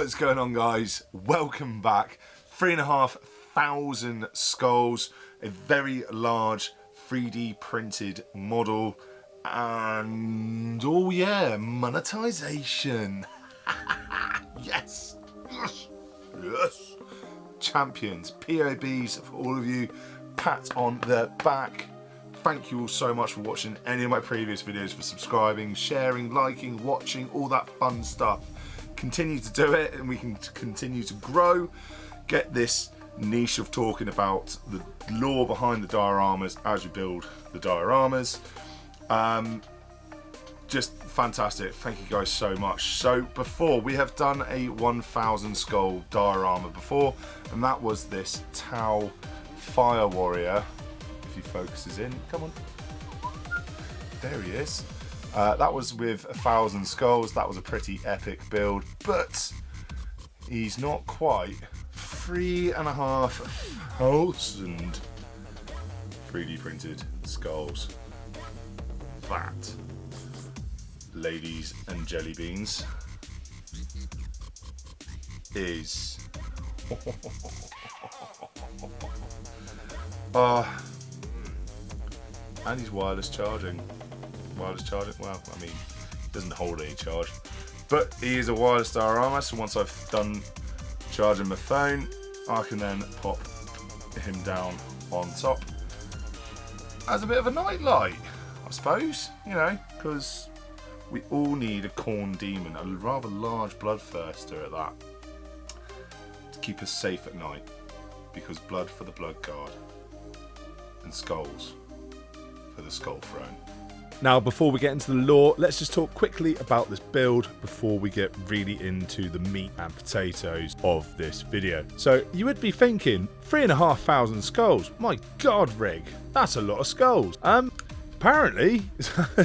What is going on, guys? Welcome back. 3,500 skulls, a very large 3D printed model, and oh yeah, monetization. Yes, yes, yes. Champions, POBs for all of you. Pat on the back. Thank you all so much for watching any of my previous videos, for subscribing, sharing, liking, watching, all that fun stuff. Continue to do it and we can continue to grow. Get this niche of talking about the lore behind the dioramas as we build the dioramas. Just fantastic. Thank you guys so much. So before, we have done a 1,000 skull diorama before, and that was this Tau Fire Warrior. If he focuses in, come on. There he is. That was with 1,000 skulls. That was a pretty epic build, but he's not quite 3,500 3D printed skulls. That, ladies and jelly beans, is and he's wireless charging. Well, I mean, he doesn't hold any charge, but he is a wireless diorama, so once I've done charging my phone, I can then pop him down on top as a bit of a nightlight, I suppose, you know, because we all need a Khorne demon, a rather large bloodthirster at that, to keep us safe at night, because blood for the blood guard and skulls for the skull throne. Now, before we get into the lore, let's just talk quickly about this build before we get really into the meat and potatoes of this video. So you would be thinking, 3,500 skulls, my god, Rig, that's a lot of skulls. Apparently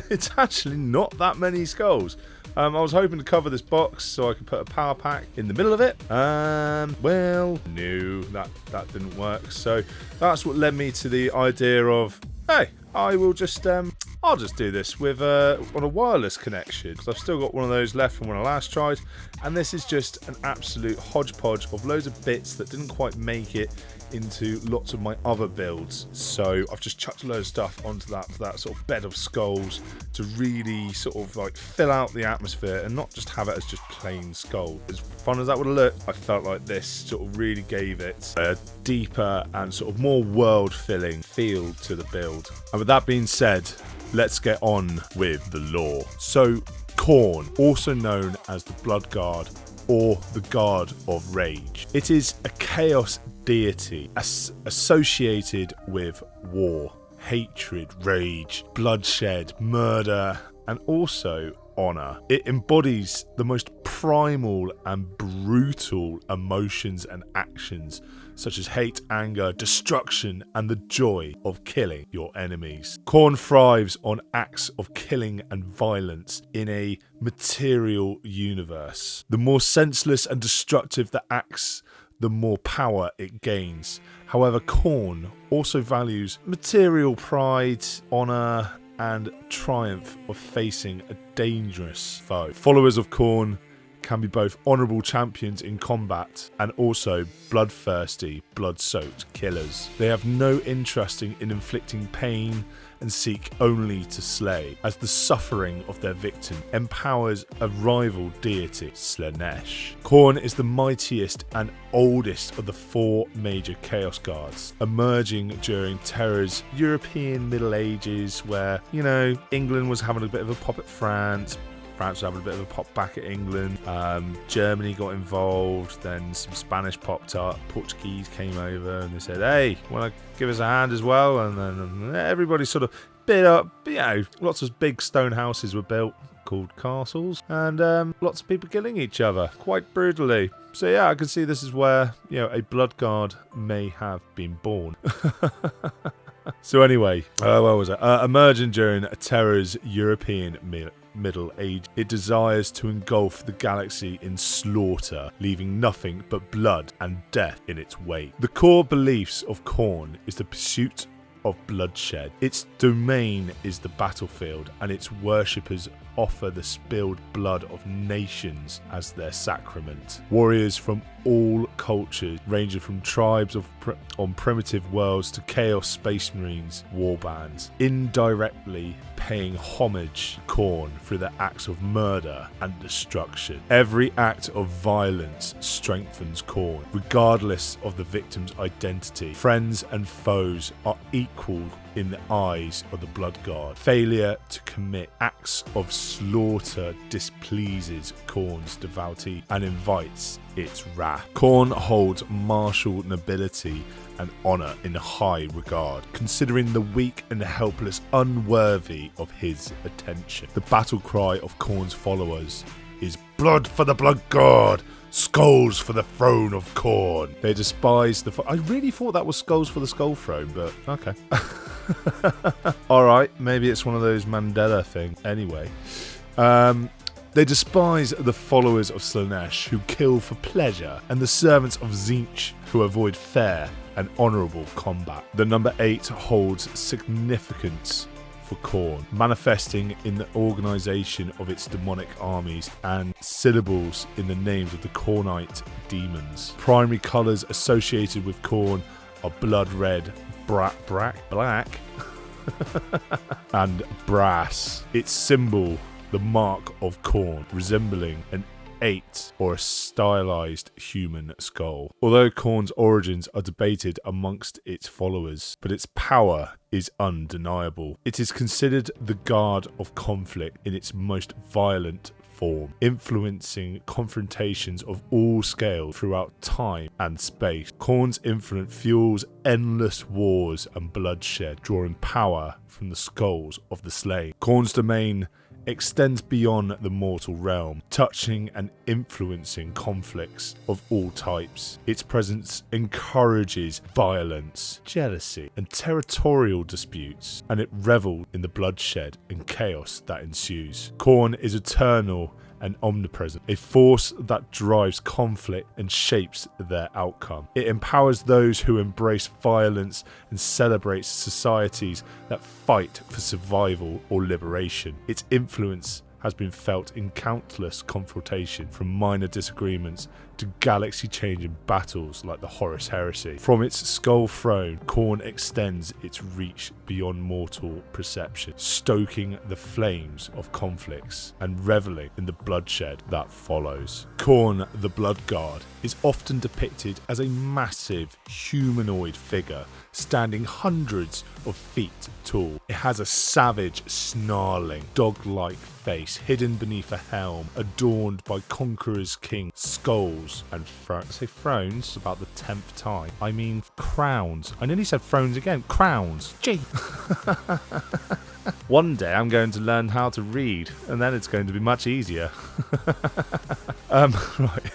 it's actually not that many skulls. I was hoping to cover this box so I could put a power pack in the middle of it. Well, no, that didn't work. So that's what led me to the idea of, hey, I will just I'll just do this with on a wireless connection, because I've still got one of those left from when I last tried, and this is just an absolute hodgepodge of loads of bits that didn't quite make it into lots of my other builds. So I've just chucked a load of stuff onto that sort of bed of skulls to really sort of like fill out the atmosphere and not just have it as just plain skull. As fun as that would have looked, I felt like this sort of really gave it a deeper and sort of more world-filling feel to the build. And with that being said, let's get on with the lore. So Khorne, also known as the Blood Guard or the Guard of Rage. It is a chaos deity associated with war, hatred, rage, bloodshed, murder, and also honor. It embodies the most primal and brutal emotions and actions, such as hate, anger, destruction, and the joy of killing your enemies. Khorne thrives on acts of killing and violence in a material universe. The more senseless and destructive the acts, the more power it gains. However, Khorne also values material pride, honor, and triumph of facing a dangerous foe. Followers of Khorne can be both honourable champions in combat and also bloodthirsty, blood-soaked killers. They have no interest in inflicting pain and seek only to slay, as the suffering of their victim empowers a rival deity, Slaanesh. Khorne is the mightiest and oldest of the four major Chaos Guards, emerging during Terror's European Middle Ages, where, you know, England was having a bit of a pop at France was having a bit of a pop back at England, Germany got involved, then some Spanish popped up, Portuguese came over and they said, hey, want to give us a hand as well? And then everybody sort of bit up, you know, lots of big stone houses were built called castles, and lots of people killing each other quite brutally. So yeah, I can see this is where, you know, a blood guard may have been born. So anyway, where was it? Emerging during Terror's European Middle Age, it desires to engulf the galaxy in slaughter, leaving nothing but blood and death in its wake. The core beliefs of Khorne is the pursuit of bloodshed. Its domain is the battlefield, and its worshippers offer the spilled blood of nations as their sacrament. Warriors from all cultures, ranging from tribes on primitive worlds to chaos space marines warbands, indirectly paying homage to Khorne through their acts of murder and destruction. Every act of violence strengthens Khorne, regardless of the victim's identity. Friends and foes are equal in the eyes of the Blood God. Failure to commit acts of slaughter displeases Khorne's devotee and invites its wrath. Khorne holds martial nobility and honour in high regard, considering the weak and helpless unworthy of his attention. The battle cry of Khorne's followers is "Blood for the Blood God! Skulls for the throne of Khorne!" They despise the... I really thought that was skulls for the skull throne, but okay. Alright, maybe it's one of those Mandela things. Anyway. They despise the followers of Slaanesh, who kill for pleasure, and the servants of Tzeentch, who avoid fair and honourable combat. The number 8 holds significance for Khorne, manifesting in the organisation of its demonic armies and syllables in the names of the Khornite demons. Primary colours associated with Khorne are blood red, black, and brass. Its symbol, the mark of Khorne, resembling an 8 or a stylized human skull. Although Khorne's origins are debated amongst its followers, but its power is undeniable. It is considered the guard of conflict in its most violent form, influencing confrontations of all scales throughout time and space. Khorne's influence fuels endless wars and bloodshed, drawing power from the skulls of the slain. Khorne's domain extends beyond the mortal realm, touching and influencing conflicts of all types. Its presence encourages violence, jealousy, and territorial disputes, and it revels in the bloodshed and chaos that ensues. Khorne is eternal and omnipresent, a force that drives conflict and shapes their outcome. It empowers those who embrace violence and celebrates societies that fight for survival or liberation. Its influence has been felt in countless confrontations, from minor disagreements to galaxy-changing battles like the Horus Heresy. From its skull throne, Khorne extends its reach beyond mortal perception, stoking the flames of conflicts and reveling in the bloodshed that follows. Khorne, the Blood God, is often depicted as a massive humanoid figure standing hundreds of feet tall. It has a savage, snarling, dog-like face hidden beneath a helm adorned by conquerors' king skulls and thrones about the 10th time. I mean crowns. I nearly said thrones again. Crowns. Gee. One day I'm going to learn how to read, and then it's going to be much easier. Right.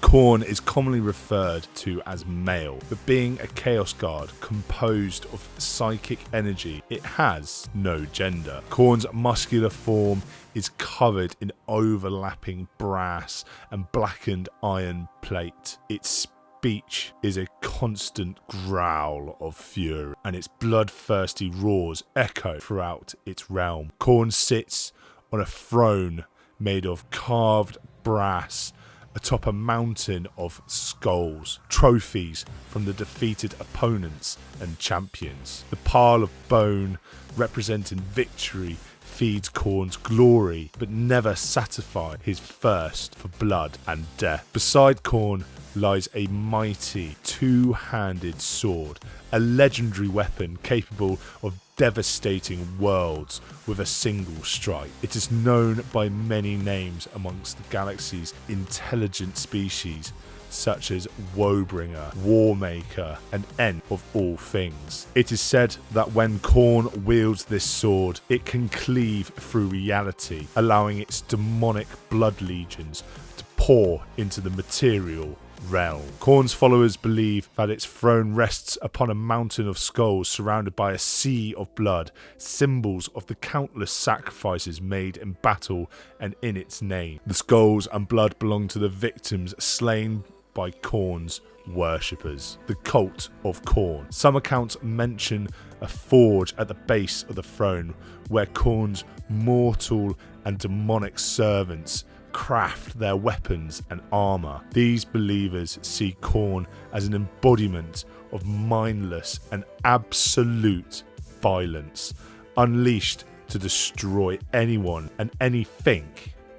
Khorne is commonly referred to as male, but being a chaos guard composed of psychic energy, it has no gender. Khorne's muscular form is covered in overlapping brass and blackened iron plate. Its speech is a constant growl of fury, and its bloodthirsty roars echo throughout its realm. Khorne sits on a throne made of carved brass atop a mountain of skulls, trophies from the defeated opponents and champions. The pile of bone representing victory feeds Khorne's glory, but never satisfies his thirst for blood and death. Beside Khorne lies a mighty two-handed sword, a legendary weapon capable of devastating worlds with a single strike. It is known by many names amongst the galaxy's intelligent species, such as Woebringer, Warmaker, and End of all things. It is said that when Khorne wields this sword, it can cleave through reality, allowing its demonic blood legions to pour into the material realm. Khorne's followers believe that its throne rests upon a mountain of skulls surrounded by a sea of blood, symbols of the countless sacrifices made in battle and in its name. The skulls and blood belong to the victims slain by Khorne's worshippers, the cult of Khorne. Some accounts mention a forge at the base of the throne where Khorne's mortal and demonic servants craft their weapons and armor. These believers see Khorne as an embodiment of mindless and absolute violence, unleashed to destroy anyone and anything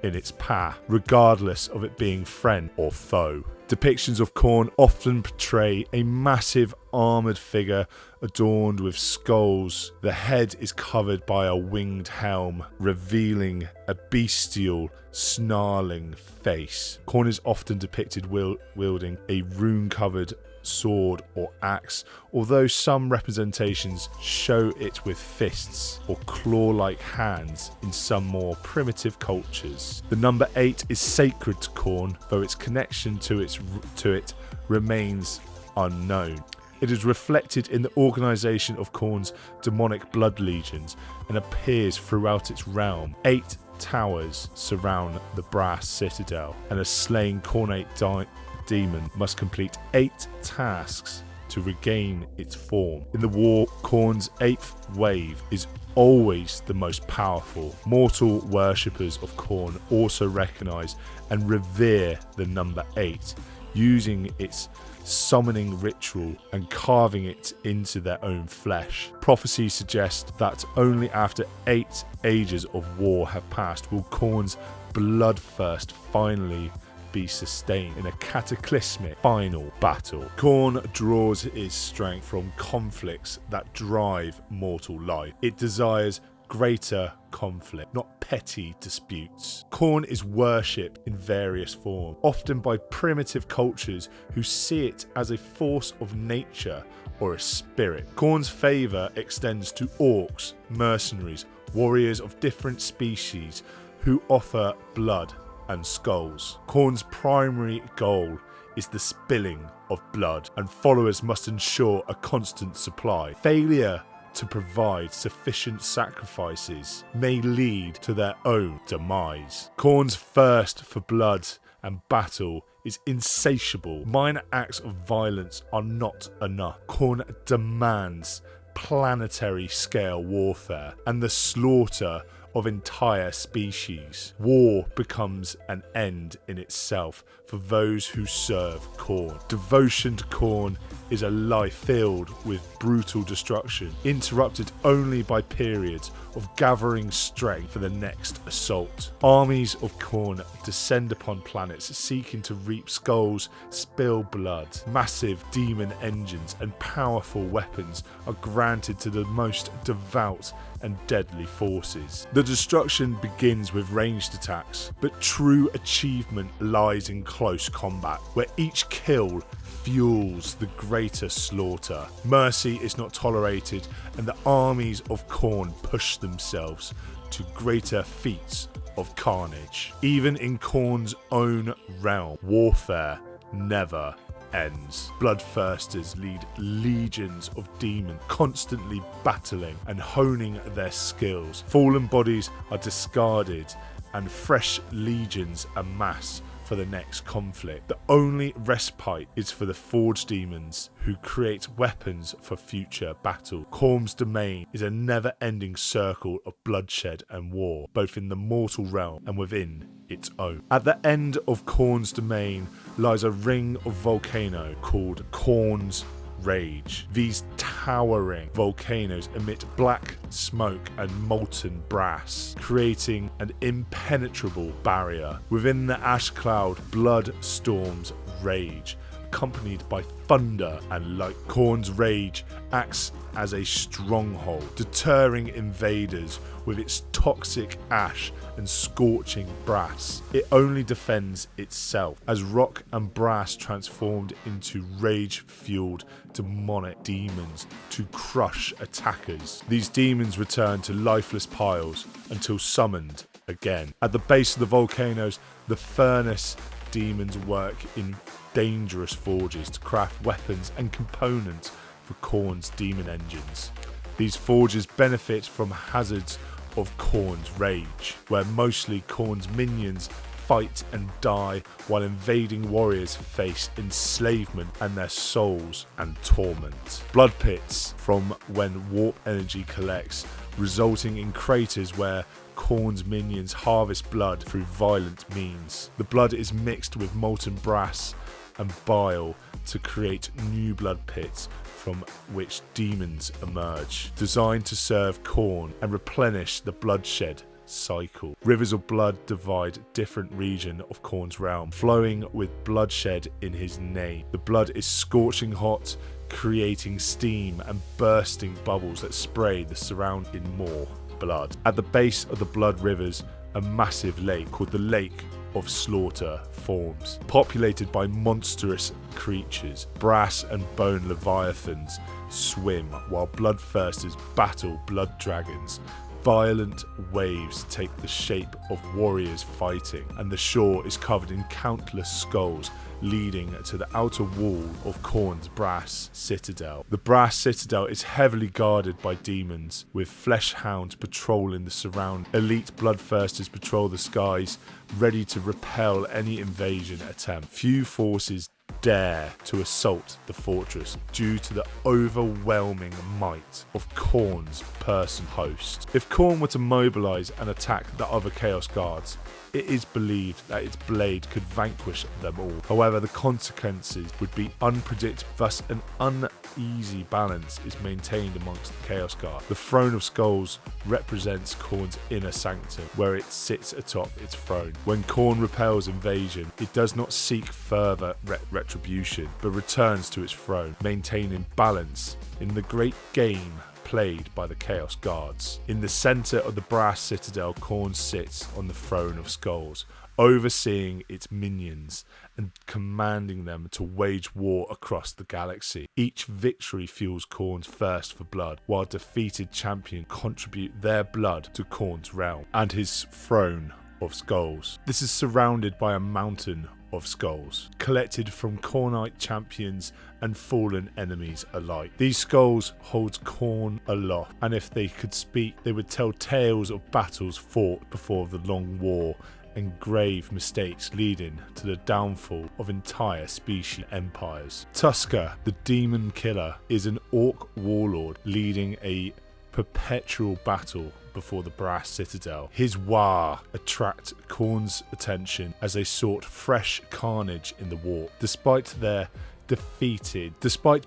in its path, regardless of it being friend or foe. Depictions of Khorne often portray a massive armoured figure adorned with skulls. The head is covered by a winged helm, revealing a bestial, snarling face. Khorne is often depicted wielding a rune-covered sword or axe, although some representations show it with fists or claw-like hands in some more primitive cultures. The number 8 is sacred to Khorne, though its connection to it remains unknown. It is reflected in the organisation of Khorne's demonic blood legions and appears throughout its realm. 8 towers surround the brass citadel, and a slain Khornate demon must complete 8 tasks to regain its form. In the war, Khorne's 8th wave is always the most powerful. Mortal worshippers of Khorne also recognise and revere the number 8, using its summoning ritual and carving it into their own flesh. Prophecy suggests that only after 8 ages of war have passed will Khorne's bloodthirst finally be sustained in a cataclysmic final battle. Khorne draws its strength from conflicts that drive mortal life. It desires greater conflict, not petty disputes. Khorne is worshipped in various forms, often by primitive cultures who see it as a force of nature or a spirit. Khorne's favour extends to orcs, mercenaries, warriors of different species who offer blood and skulls. Khorne's primary goal is the spilling of blood, and followers must ensure a constant supply. Failure to provide sufficient sacrifices may lead to their own demise. Khorne's thirst for blood and battle is insatiable. Minor acts of violence are not enough. Khorne demands planetary scale warfare and the slaughter of entire species. War becomes an end in itself for those who serve Khorne. Devotion to Khorne is a life filled with brutal destruction, interrupted only by periods of gathering strength for the next assault. Armies of Khorne descend upon planets seeking to reap skulls, spill blood. Massive demon engines and powerful weapons are granted to the most devout and deadly forces. The destruction begins with ranged attacks, but true achievement lies in close combat, where each kill fuels the greater slaughter. Mercy is not tolerated, and the armies of Khorne push themselves to greater feats of carnage. Even in Khorne's own realm, warfare never ends. Bloodthirsters lead legions of demons, constantly battling and honing their skills. Fallen bodies are discarded and fresh legions amass for the next conflict. The only respite is for the forged demons who create weapons for future battle. Khorne's domain is a never-ending circle of bloodshed and war, both in the mortal realm and within its own. At the end of Khorne's domain lies a ring of volcano called Khorne's Rage. These towering volcanoes emit black smoke and molten brass, creating an impenetrable barrier. Within the ash cloud, blood storms rage, accompanied by thunder and light. Khorne's Rage acts as a stronghold, deterring invaders with its toxic ash and scorching brass. It only defends itself, as rock and brass transformed into rage-fueled demonic demons to crush attackers. These demons return to lifeless piles until summoned again. At the base of the volcanoes, the furnace demons work in dangerous forges to craft weapons and components for Khorne's demon engines. These forges benefit from hazards of Khorne's Rage, where mostly Khorne's minions fight and die, while invading warriors face enslavement and their souls and torment. Blood pits from when warp energy collects, resulting in craters where Khorne's minions harvest blood through violent means. The blood is mixed with molten brass and bile to create new blood pits from which demons emerge, designed to serve Khorne and replenish the bloodshed cycle. Rivers of blood divide different region of Khorne's realm, flowing with bloodshed in his name. The blood is scorching hot, creating steam and bursting bubbles that spray the surrounding more blood. At the base of the blood rivers, a massive lake called the Lake of Slaughter forms, populated by monstrous creatures. Brass and bone leviathans swim, while bloodthirsters battle blood dragons. Violent waves take the shape of warriors fighting, and the shore is covered in countless skulls, leading to the outer wall of Khorne's brass citadel. The brass citadel is heavily guarded by demons, with flesh hounds patrolling the surround. Elite bloodthirsters patrol the skies, ready to repel any invasion attempt. Few forces dare to assault the fortress due to the overwhelming might of Khorne's person host. If Khorne were to mobilize and attack the other Chaos Guards, it is believed that its blade could vanquish them all. However, the consequences would be unpredictable, thus an uneasy balance is maintained amongst the Chaos Guard. The Throne of Skulls represents Khorne's inner sanctum, where it sits atop its throne. When Khorne repels invasion, it does not seek further retribution, but returns to its throne, maintaining balance in the great game played by the Chaos Guards. In the centre of the brass citadel, Khorne sits on the Throne of Skulls, overseeing its minions and commanding them to wage war across the galaxy. Each victory fuels Khorne's thirst for blood, while defeated champions contribute their blood to Khorne's realm and his Throne of Skulls. This is surrounded by a mountain of skulls, collected from Khornite champions and fallen enemies alike. These skulls hold Khorne aloft, and if they could speak, they would tell tales of battles fought before the long war and grave mistakes leading to the downfall of entire species empires. Tusker, the demon killer, is an orc warlord leading a perpetual battle before the brass citadel. His Wah attract Khorne's attention as they sought fresh carnage in the war. Despite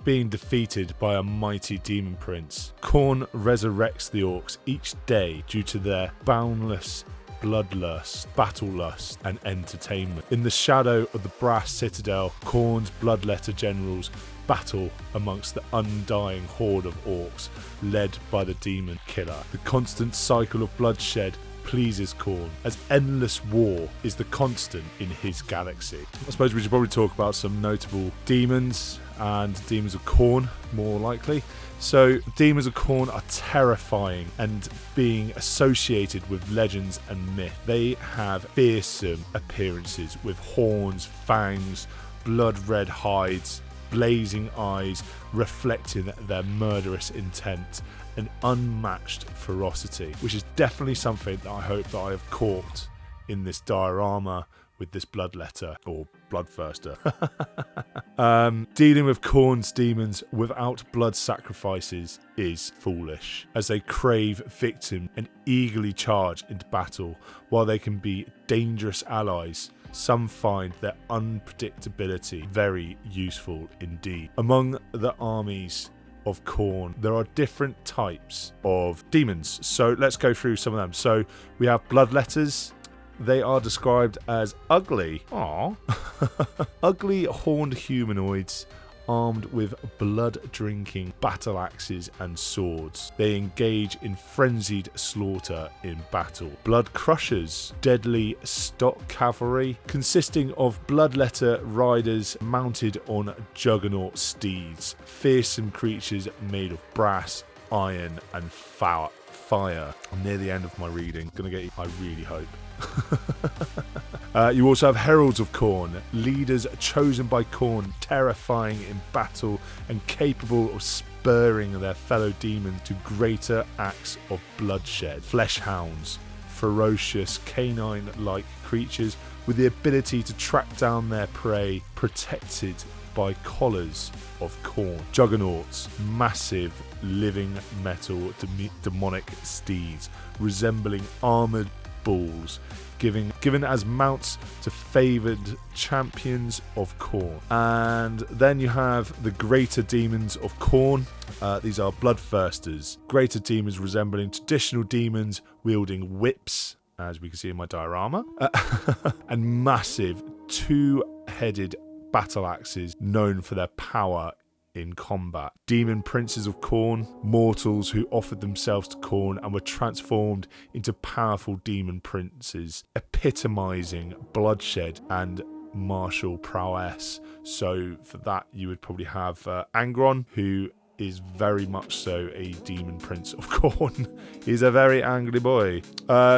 being defeated by a mighty demon prince, Khorne resurrects the orcs each day due to their boundless bloodlust, battlelust, and entertainment. In the shadow of the brass citadel, Khorne's bloodletter generals battle amongst the undying horde of orcs led by the demon killer. The constant cycle of bloodshed pleases Khorne, as endless war is the constant in his galaxy. I suppose we should probably talk about some notable demons and demons of Khorne, more likely. So, demons of Khorne are terrifying and being associated with legends and myth. They have fearsome appearances with horns, fangs, blood-red hides, blazing eyes reflecting their murderous intent and unmatched ferocity, which is definitely something that I hope that I have caught in this diorama with this bloodletter or bloodthirster. Dealing with Khorne's demons without blood sacrifices is foolish, as they crave victim and eagerly charge into battle. While they can be dangerous allies, some find their unpredictability very useful indeed. Among the armies of Khorne, there are different types of demons. So let's go through some of them. So we have bloodletters. They are described as ugly, ugly horned humanoids armed with blood-drinking battle axes and swords. They engage in frenzied slaughter in battle. Blood crushers, deadly stock cavalry consisting of bloodletter riders mounted on juggernaut steeds. Fearsome creatures made of brass, iron, and fire. I'm near the end of my reading. Gonna get you, I really hope. You also have heralds of Khorne, leaders chosen by Khorne, terrifying in battle and capable of spurring their fellow demons to greater acts of bloodshed. Flesh hounds, ferocious canine-like creatures with the ability to track down their prey, protected by collars of Khorne. Juggernauts, massive living metal demonic steeds resembling armoured bulls, given as mounts to favoured champions of Khorne. And then you have the greater demons of Khorne. These are bloodthirsters, greater demons resembling traditional demons wielding whips, as we can see in my diorama, and massive two-headed battle axes known for their power in combat. Demon princes of Khorne, mortals who offered themselves to Khorne and were transformed into powerful demon princes, epitomizing bloodshed and martial prowess. So for that you would probably have Angron, who is very much so a demon prince of Khorne. He's a very angry boy.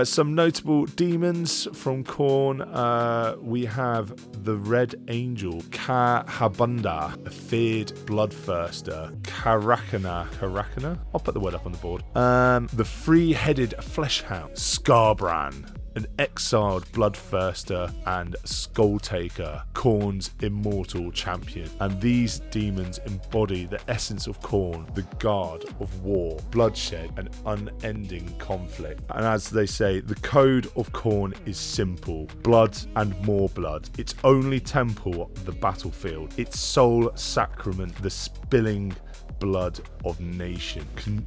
Some notable demons from Khorne. We have the Red Angel, Kahabunda, a feared bloodthirster. Karakana? I'll put the word up on the board. The three-headed fleshhound, Skarbran, an exiled bloodthirster and skull taker, Khorne's immortal champion. And these demons embody the essence of Khorne, the guard of war, bloodshed, and unending conflict. And as they say, the code of Khorne is simple: blood and more blood. Its only temple, the battlefield. Its sole sacrament, the spilling blood of nation.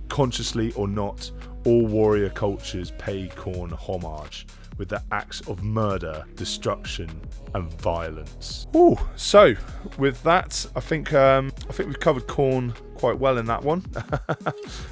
Consciously or not, all warrior cultures pay Khorne homage with the acts of murder, destruction, and violence. Ooh, so with that, I think we've covered Khorne quite well in that one.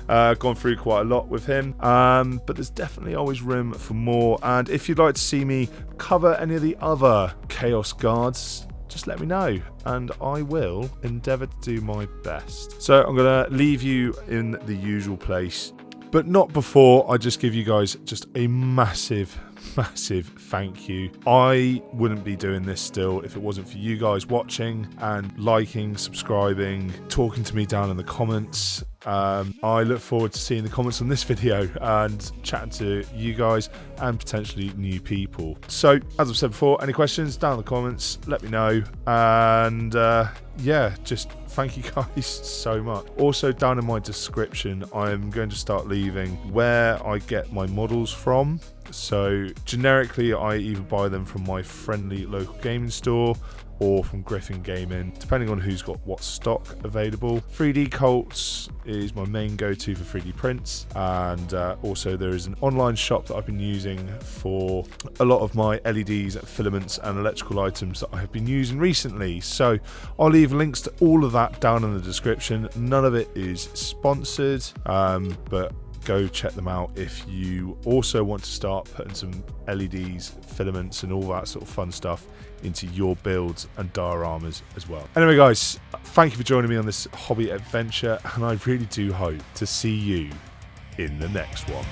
Gone through quite a lot with him, but there's definitely always room for more. And if you'd like to see me cover any of the other Chaos Guards, just let me know and I will endeavour to do my best. So I'm going to leave you in the usual place, but not before I just give you guys just a massive thank you. I wouldn't be doing this still if it wasn't for you guys watching and liking, subscribing, talking to me down in the comments. I look forward to seeing the comments on this video and chatting to you guys and potentially new people. So, as I've said before, any questions down in the comments, let me know. And yeah, just thank you guys so much. Also, down in my description, I'm going to start leaving where I get my models from. So generically, I either buy them from my friendly local gaming store or from Griffin Gaming, depending on who's got what stock available. 3D Cults is my main go-to for 3D prints, and also there is an online shop that I've been using for a lot of my LEDs, filaments and electrical items that I have been using recently. So I'll leave links to all of that down in the description. None of it is sponsored, but go check them out if you also want to start putting some LEDs, filaments and all that sort of fun stuff into your builds and dioramas as well. Anyway guys, thank you for joining me on this hobby adventure, and I really do hope to see you in the next one.